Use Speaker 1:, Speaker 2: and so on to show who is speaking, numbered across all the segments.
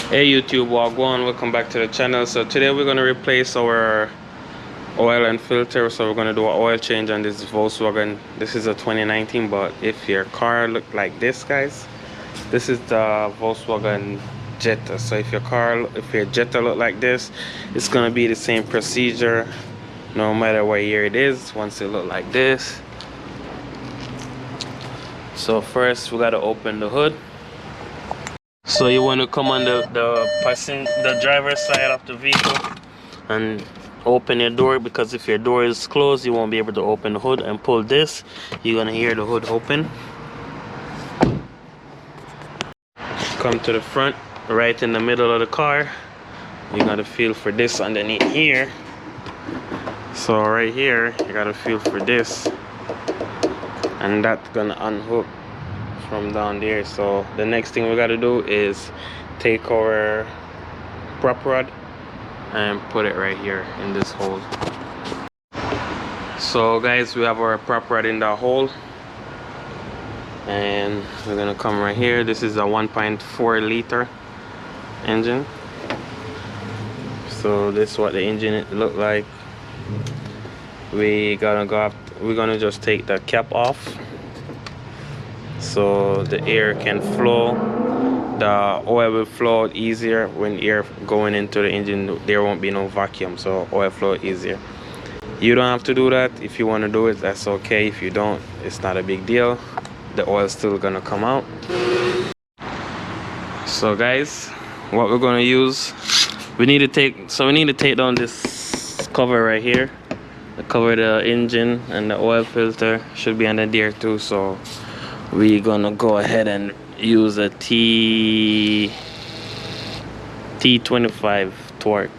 Speaker 1: Hey YouTube, wagwan, welcome back to the channel. So today we're going to replace our oil and filter. So we're going to do an oil change on this Volkswagen. This is a 2019, but if your car look like this, guys, this is the Volkswagen Jetta. So if your Jetta look like this, it's going to be the same procedure no matter what year it is. Once it look like this, so first we got to open the hood. So you want to come on the driver's side of the vehicle and open your door, because if your door is closed you won't be able to open the hood, and pull this, you're gonna hear the hood open. Come to the front, right in the middle of the car, you gotta feel for this underneath here. So right here you gotta feel for this, and that's gonna unhook from down there. So the next thing we got to do is take our prop rod and put it right here in this hole. So guys, we have our prop rod in the hole, and we're gonna come right here. This is a 1.4 liter engine. So this is what the engine look like. We're gonna just take the cap off so the air can flow. The oil will flow easier when air going into the engine. There won't be no vacuum, so oil flow easier. You don't have to do that. If you want to do it, that's okay. If you don't, it's not a big deal. The oil's still gonna come out. So guys, what we're gonna use, we need to take down this cover right here. The cover the engine, and the oil filter should be under there too. So we're gonna go ahead and use a T25 torque.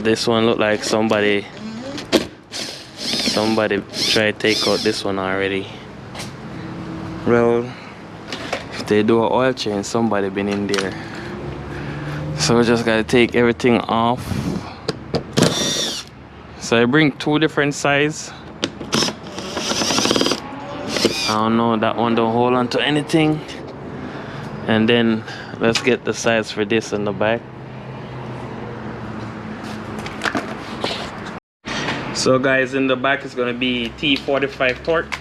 Speaker 1: This one look like somebody tried to take out this one already. Well, if they do an oil change, somebody been in there. So we just gotta take everything off. So I bring two different sizes. I don't know, that one don't hold on to anything. And then let's get the size for this in the back. So guys, in the back is gonna be T45 torque.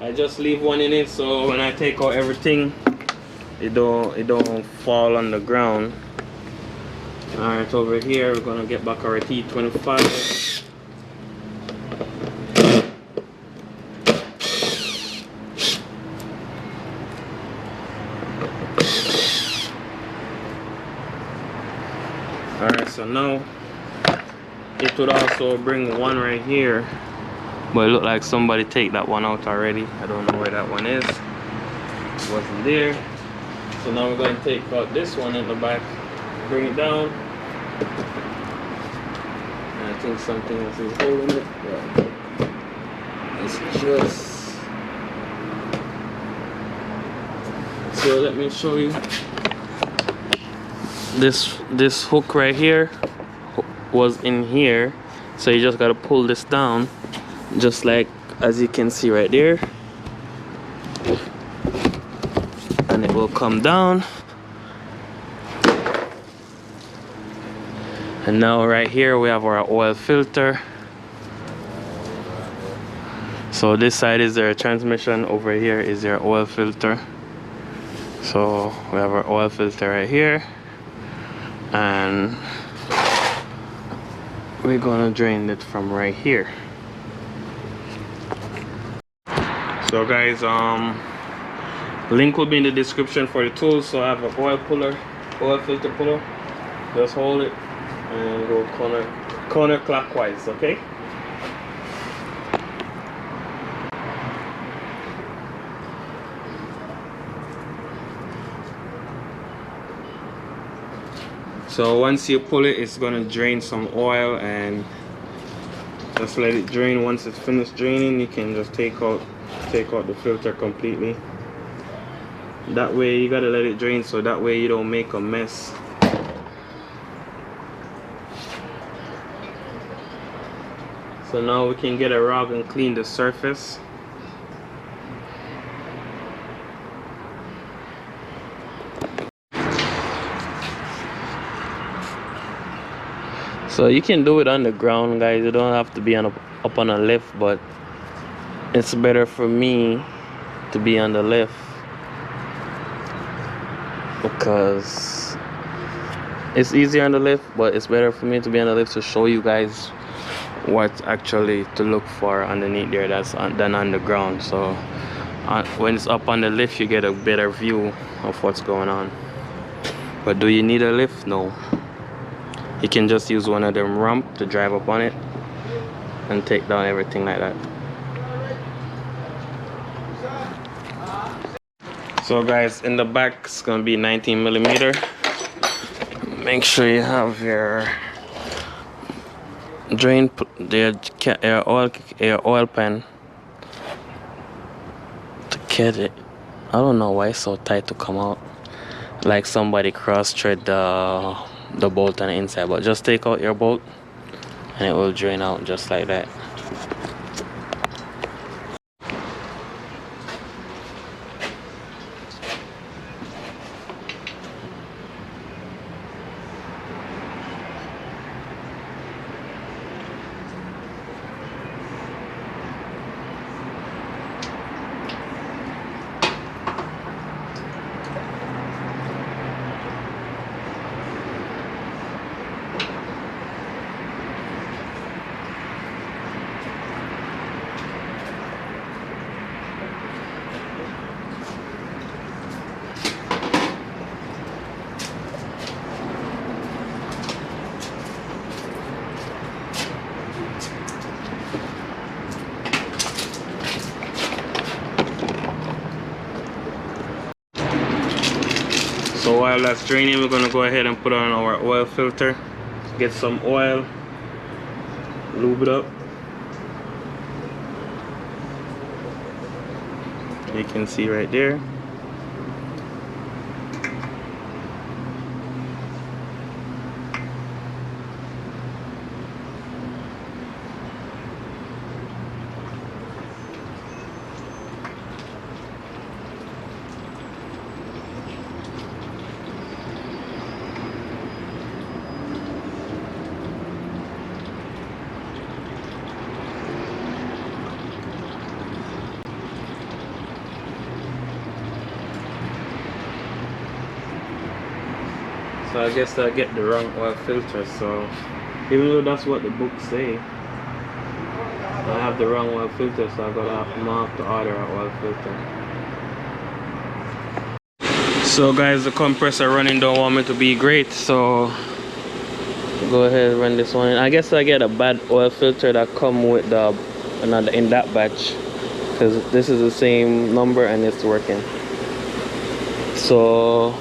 Speaker 1: I just leave one in it, so when I take out everything, it don't fall on the ground. Alright, over here we're gonna get back our T25. Alright, so now it would also bring one right here, but it looked like somebody take that one out already. I don't know where that one is. It wasn't there. So now we're going to take out this one in the back, bring it down. And I think something else is holding it. Yeah. It's just... So let me show you. This hook right here was in here. So you just got to pull this down, just like as you can see right there. And it will come down. And now right here we have our oil filter. So this side is their transmission, over here is their oil filter. So we have our oil filter right here, and we're gonna drain it from right here. So guys, link will be in the description for the tools. So I have an oil filter puller. Just hold it and go corner clockwise, okay? So once you pull it, it's gonna drain some oil, and just let it drain. Once it's finished draining, you can just take out the filter completely. That way you gotta let it drain, so that way you don't make a mess So now we can get a rag and clean the surface. So you can do it on the ground, guys. You don't have to be up on a lift, but it's better for me to be on the lift because it's easier on the lift, but it's better for me to be on the lift to show you guys what actually to look for underneath there than on the ground. So when it's up on the lift, you get a better view of what's going on. But do you need a lift? No. You can just use one of them ramp to drive up on it and take down everything like that. So guys, in the back it's gonna be 19mm. Make sure you have your drain, your oil pan to get it. I don't know why it's so tight to come out, like somebody cross-thread the bolt on the inside, but just take out your bolt and it will drain out just like that. So while that's draining, we're gonna go ahead and put on our oil filter. Get some oil, lube it up. You can see right there. So I guess I get the wrong oil filter, so even though that's what the book say, I have the wrong oil filter, so I'm gonna have to order an oil filter. So guys, the compressor running don't want me to be great, so go ahead and run this one. I guess I get a bad oil filter that come with the another in that batch, because this is the same number and it's working. So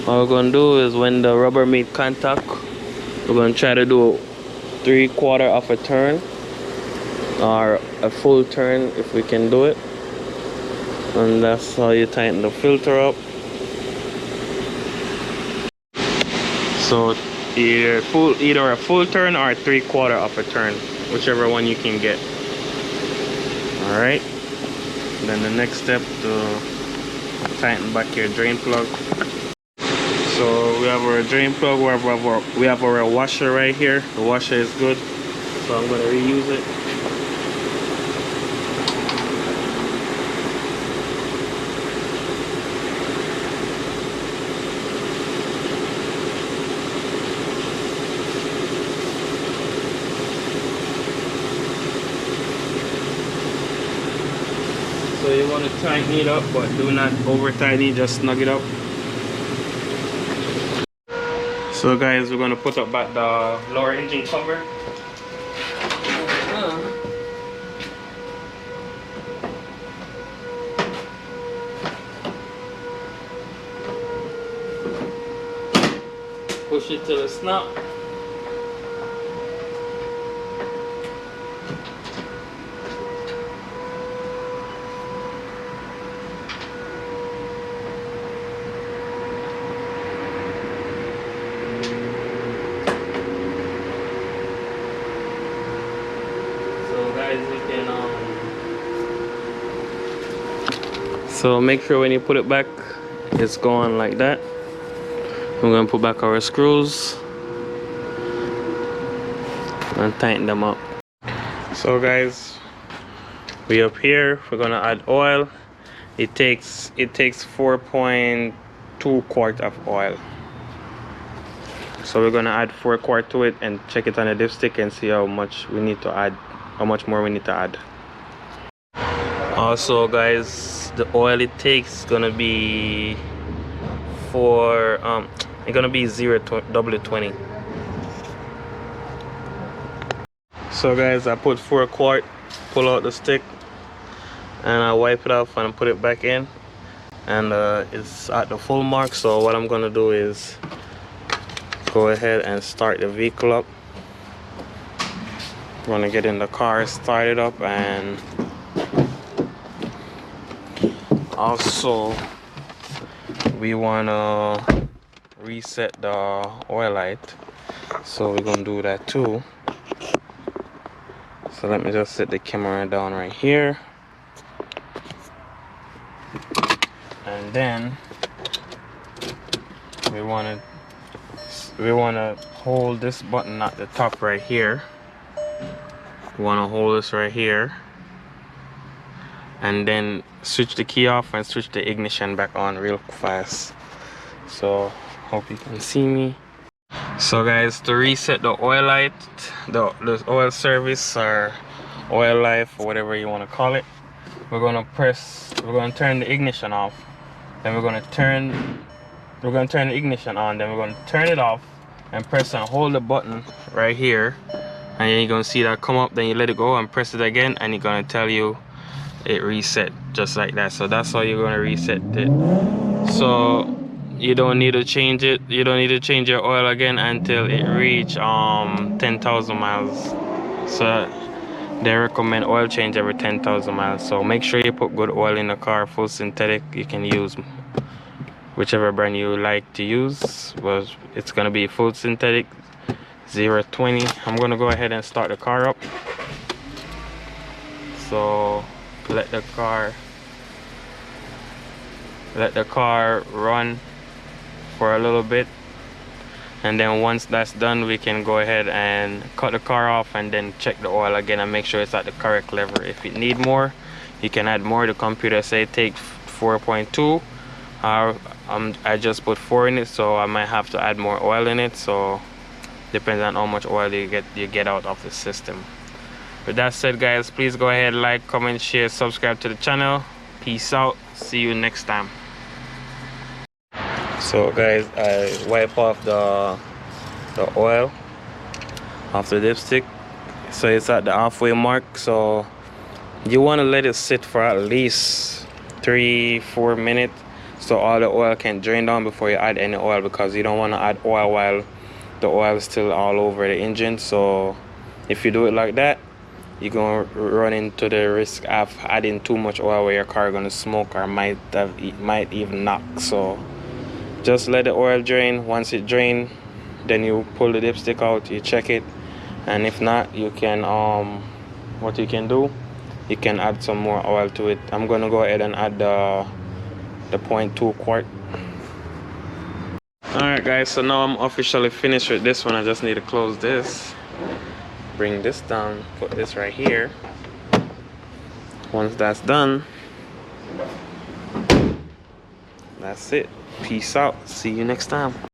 Speaker 1: what we're gonna do is when the rubber meet contact, we're gonna try to do 3/4 of a turn or a full turn if we can do it, and that's how you tighten the filter up. So either a full turn or 3/4 of a turn, whichever one you can get. All right. Then the next step to tighten back your drain plug. So we have our drain plug, we have our washer right here. The washer is good, so I'm going to reuse it. So you want to tighten it up, but do not over tighten it, just snug it up. So guys, we're gonna put up back the lower engine cover. Push it till it snaps. So make sure when you put it back, it's going like that. We're gonna put back our screws and tighten them up. So guys, we up here, we're gonna add oil. It takes 4.2 quart of oil. So we're gonna add 4 quart to it and check it on the dipstick and see how much we need to add, how much more we need to add. Also guys, the oil it takes is gonna be it's gonna be 0W20. So guys, I put 4 quart, pull out the stick, and I wipe it off and put it back in, and it's at the full mark. So what I'm gonna do is go ahead and start the vehicle up. I'm gonna get in the car, start it up, and also we wanna reset the oil light, so we're gonna do that too. So let me just set the camera down right here, and then we wanna hold this button at the top right here. We wanna hold this right here, and then switch the key off and switch the ignition back on real fast. So hope you can see me. So guys, to reset the oil light, the oil service or oil life or whatever you want to call it, we're gonna turn the ignition off, then we're gonna turn the ignition on, then we're gonna turn it off and press and hold the button right here, and then you're gonna see that come up. Then you let it go and press it again, and it's gonna tell you it reset just like that. So that's how you're gonna reset it. So you don't need to change it. You don't need to change your oil again until it reach 10,000 miles. So they recommend oil change every 10,000 miles. So make sure you put good oil in the car, full synthetic. You can use whichever brand you like to use, but it's gonna be full synthetic 020. I'm gonna go ahead and start the car up. So let the car run for a little bit, and then once that's done, we can go ahead and cut the car off and then check the oil again and make sure it's at the correct level. If you need more, you can add more. The computer say take 4.2. I just put 4 in it, so I might have to add more oil in it. So depends on how much oil you get out of the system. With that said guys, please go ahead, like, comment, share, subscribe to the channel. Peace out, see you next time. So guys, I wipe off the oil off the dipstick, so it's at the halfway mark. So you want to let it sit for at least 3-4 minutes so all the oil can drain down before you add any oil, because you don't want to add oil while the oil is still all over the engine. So if you do it like that, you're gonna run into the risk of adding too much oil where your car gonna smoke or might even knock. So just let the oil drain. Once it drains, then you pull the dipstick out, you check it, and if not, you can what you can do, you can add some more oil to it. I'm gonna go ahead and add the 0.2 quart. Alright guys, so now I'm officially finished with this one. I just need to close this, bring this down, put this right here. Once that's done, that's it. Peace out, see you next time.